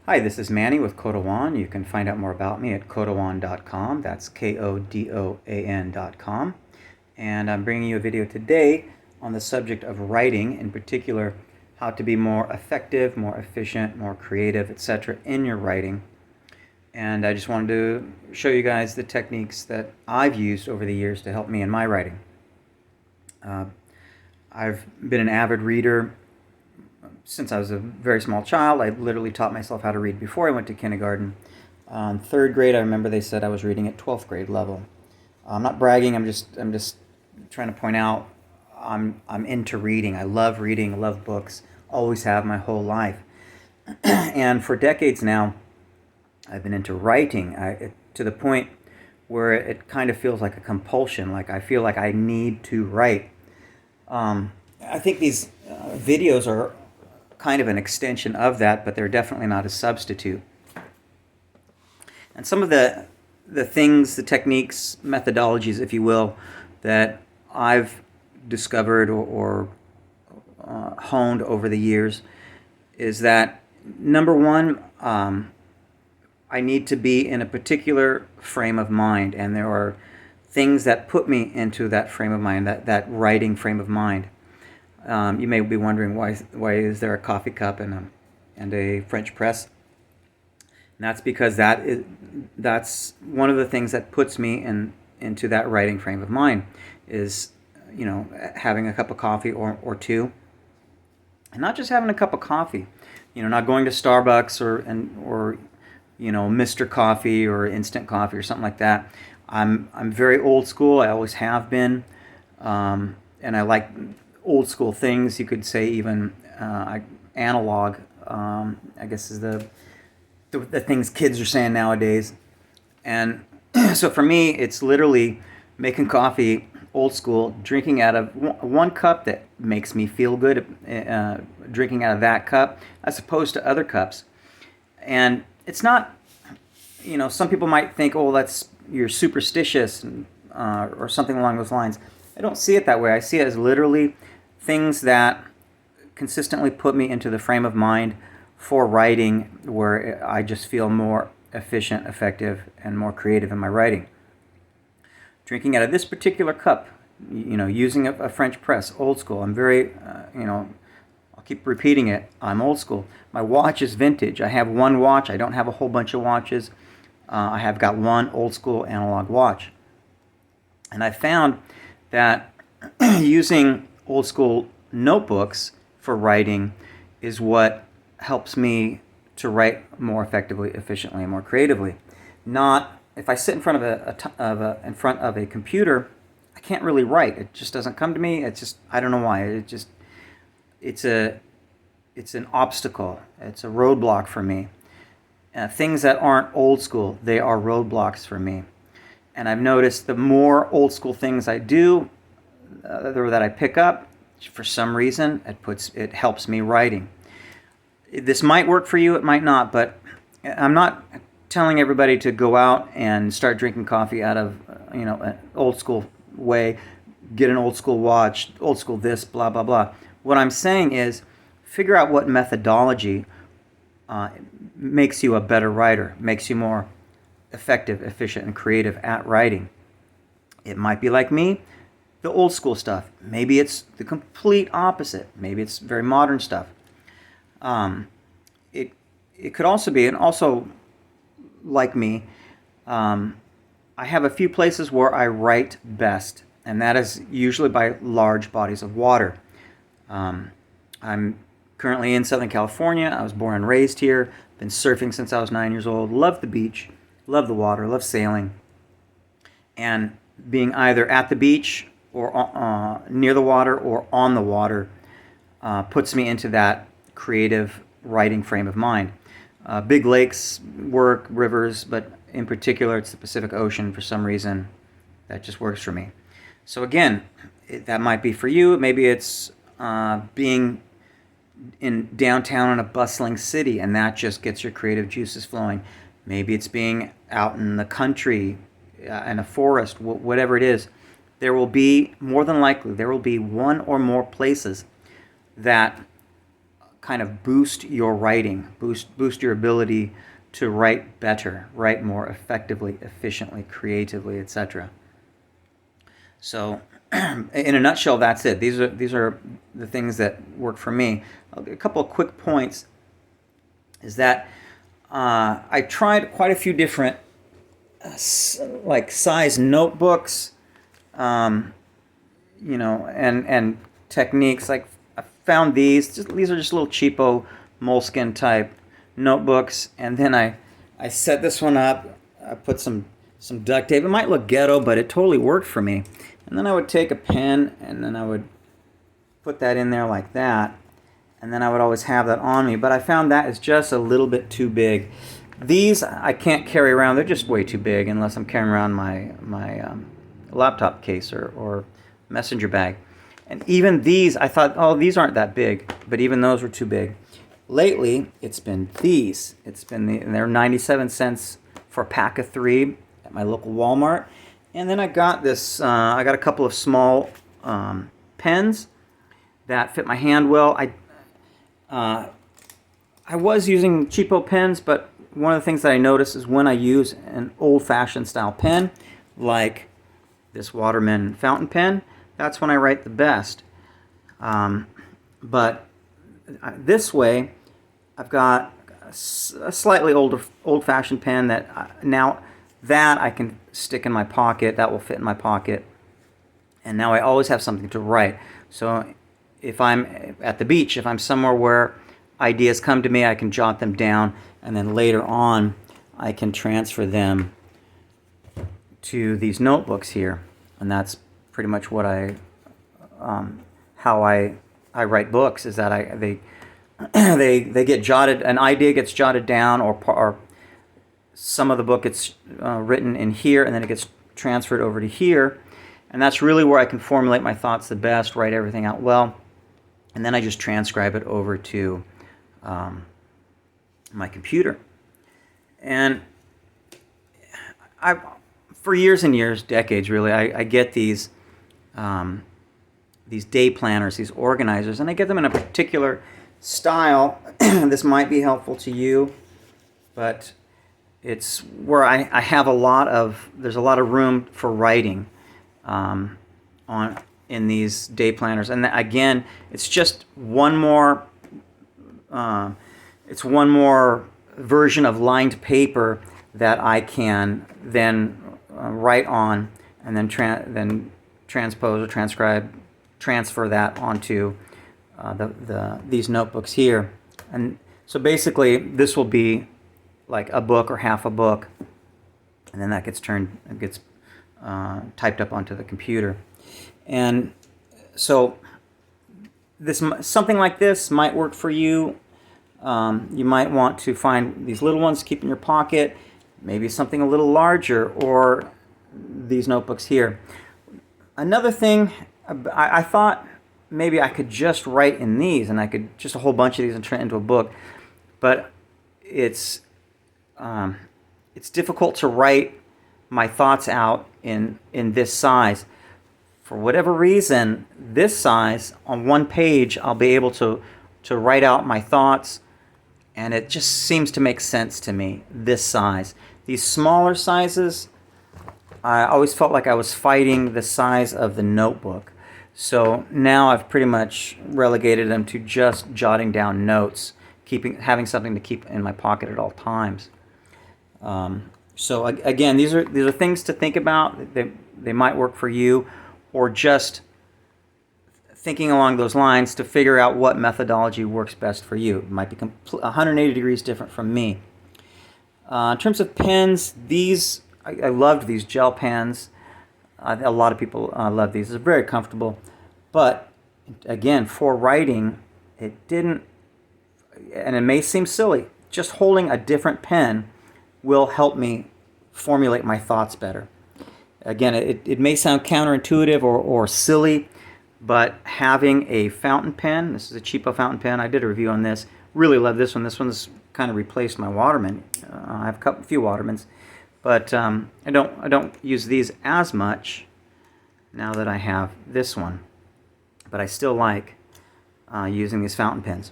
Hi, this is Manny with Kodoan. You can find out more about me at kodoan.com. That's Kodoan.com. And I'm bringing you a video today on the subject of writing, in particular, how to be more effective, more efficient, more creative, etc. in your writing. And I just wanted to show you guys the techniques that I've used over the years to help me in my writing. I've been an avid reader since I was a very small child. I literally taught myself how to read before I went to kindergarten. Third grade, I remember they said I was reading at 12th grade level. I'm not bragging. I'm just trying to point out I'm into reading. I love reading. I love books. Always have my whole life. And for decades now, I've been into writing to the point where it kind of feels like a compulsion. Like I feel like I need to write. I think these videos are kind of an extension of that, but they're definitely not a substitute. And some of the things, the techniques, methodologies, if you will, that I've discovered or honed over the years is that, number one, I need to be in a particular frame of mind, and there are things that put me into that frame of mind, that writing frame of mind. You may be wondering why is there a coffee cup and a French press? And that's because that's one of the things that puts me into that writing frame of mind is, having a cup of coffee or two, and not just having a cup of coffee, not going to Starbucks or Mr. Coffee or instant coffee or something like that. I'm very old school. I always have been, and I like old school things. You could say even analog. I guess is the things kids are saying nowadays. And so for me, it's literally making coffee old school, drinking out of one cup that makes me feel good, drinking out of that cup as opposed to other cups. And it's not, some people might think, oh, you're superstitious or something along those lines. I don't see it that way. I see it as literally things that consistently put me into the frame of mind for writing where I just feel more efficient, effective, and more creative in my writing. Drinking out of this particular cup, using a French press, old school. I'm very, I'll keep repeating it, I'm old school. My watch is vintage. I have one watch. I don't have a whole bunch of watches. I have got one old school analog watch. And I found that using old school notebooks for writing is what helps me to write more effectively, efficiently, and more creatively. Not if I sit in front of a computer, I can't really write. It just doesn't come to me. It's just, I don't know why. It's an obstacle. It's a roadblock for me. Things that aren't old school, they are roadblocks for me. And I've noticed the more old school things I do, that I pick up, for some reason, it helps me writing. This might work for you, it might not, but I'm not telling everybody to go out and start drinking coffee out of, an old school way, get an old school watch, old school this, blah, blah, blah. What I'm saying is figure out what methodology makes you a better writer, makes you more effective, efficient, and creative at writing. It might be like me, the old school stuff. Maybe it's the complete opposite. Maybe it's very modern stuff. It could also be, and also like me, I have a few places where I write best, and that is usually by large bodies of water. I'm currently in Southern California. I was born and raised here. Been surfing since I was 9 years old. Love the beach, love the water, love sailing. And being either at the beach or near the water or on the water puts me into that creative writing frame of mind. Big lakes work, rivers, but in particular it's the Pacific Ocean for some reason. That just works for me. So again, that might be for you. Maybe it's being in downtown in a bustling city, and that just gets your creative juices flowing. Maybe it's being out in the country, in a forest, whatever it is. There will be, more than likely, there will be one or more places that kind of boost your writing, boost your ability to write better, write more effectively, efficiently, creatively, etc. So, in a nutshell, that's it. These are the things that work for me. A couple of quick points is that I tried quite a few different like size notebooks, and techniques. Like I found these are just little cheapo moleskin type notebooks, and then I set this one up. I put some duct tape. It might look ghetto, but it totally worked for me. And then I would take a pen, and then I would put that in there like that, and then I would always have that on me. But I found that is just a little bit too big. These I can't carry around. They're just way too big unless I'm carrying around my laptop case or messenger bag. And even these, I thought, oh, these aren't that big, but even those were too big. Lately, it's been these. And they're 97 cents for a pack of 3 at my local Walmart. And then I got this. I got a couple of small pens that fit my hand well. I was using cheapo pens, but one of the things that I notice is when I use an old-fashioned style pen, like this Waterman fountain pen, that's when I write the best. But this way, I've got a slightly old-fashioned pen that I can stick in my pocket. That will fit in my pocket. And now I always have something to write. So if I'm at the beach, if I'm somewhere where ideas come to me, I can jot them down, and then later on I can transfer them to these notebooks here. And that's pretty much what how I write books, is that they get jotted, an idea gets jotted down, or some of the book gets written in here, and then it gets transferred over to here. And that's really where I can formulate my thoughts the best, write everything out well, and then I just transcribe it over to my computer. And for years and years, decades really, I get these day planners, these organizers, and I get them in a particular style. This might be helpful to you, but it's where I have there's a lot of room for writing in these day planners. And again, it's just one more version of lined paper that I can then write on, and then transpose or transfer that onto these notebooks here. And so basically, this will be like a book or half a book, and then that gets typed up onto the computer. And so something like this might work for you. You might want to find these little ones to keep in your pocket, maybe something a little larger, or these notebooks here. Another thing, I thought maybe I could just write in these, and I could just a whole bunch of these and turn it into a book, but it's difficult to write my thoughts out in this size. For whatever reason, this size, on one page, I'll be able to write out my thoughts, and it just seems to make sense to me, this size. These smaller sizes, I always felt like I was fighting the size of the notebook. So now I've pretty much relegated them to just jotting down notes, having something to keep in my pocket at all times. So again, these are things to think about. They might work for you, or just thinking along those lines to figure out what methodology works best for you. It might be 180 degrees different from me. In terms of pens, I loved these gel pens. A lot of people love these. They're very comfortable. But again, for writing, it didn't, and it may seem silly, just holding a different pen will help me formulate my thoughts better. Again, it may sound counterintuitive or silly, but having a fountain pen, this is a cheapo fountain pen, I did a review on this, really love this one. This one's kind of replaced my Waterman. I have a few Watermans, but I don't use these as much now that I have this one. But I still like using these fountain pens.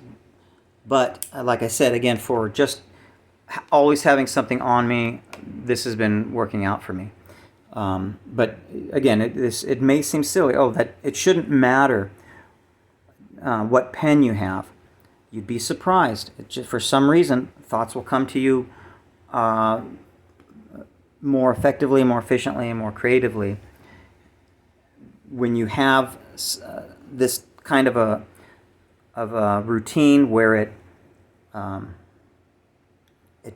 But like I said, again, for just always having something on me, this has been working out for me. But again, it may seem silly. Oh, that it shouldn't matter what pen you have. You'd be surprised. For some reason, thoughts will come to you more effectively, more efficiently, and more creatively when you have this kind of a routine where it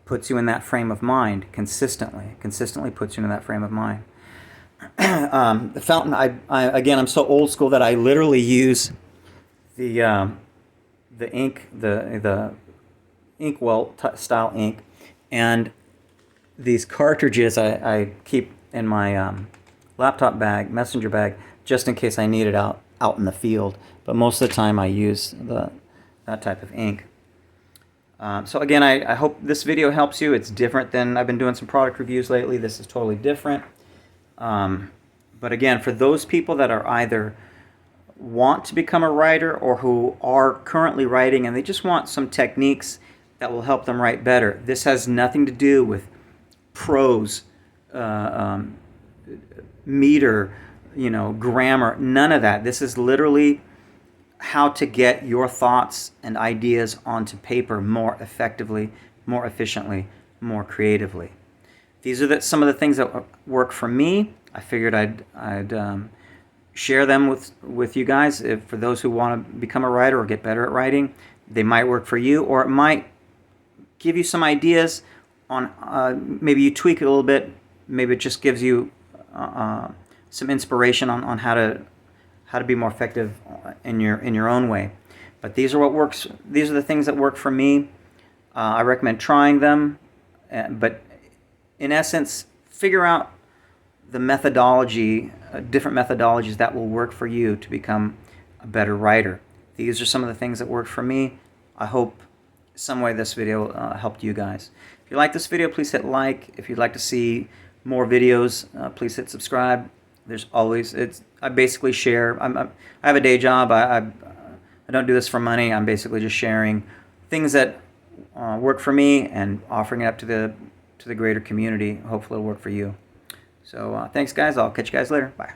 puts you in that frame of mind consistently puts you in that frame of mind. The fountain, again, I'm so old school that I literally use the ink, the inkwell style ink, and these cartridges I keep in my laptop bag, messenger bag, just in case I need it out in the field. But most of the time I use that type of ink. So again, I hope this video helps you. It's different than, I've been doing some product reviews lately. This is totally different. But again, for those people that are either want to become a writer or who are currently writing and they just want some techniques that will help them write better, this has nothing to do with prose, meter, grammar, none of that. This is literally how to get your thoughts and ideas onto paper more effectively, more efficiently, more creatively. These are some of the things that work for me. I figured I'd share them with you guys. For those who want to become a writer or get better at writing, they might work for you, or it might give you some ideas on maybe you tweak it a little bit. Maybe it just gives you some inspiration on how to be more effective in your own way. But these are what works. These are the things that work for me. I recommend trying them, but in essence, figure out the methodology, different methodologies that will work for you to become a better writer. These are some of the things that work for me. I hope some way this video helped you guys. If you like this video, please hit like. If you'd like to see more videos, please hit subscribe. There's always, I basically share. I have a day job. I don't do this for money. I'm basically just sharing things that work for me and offering it up to the greater community. Hopefully it'll work for you. So thanks, guys. I'll catch you guys later. Bye.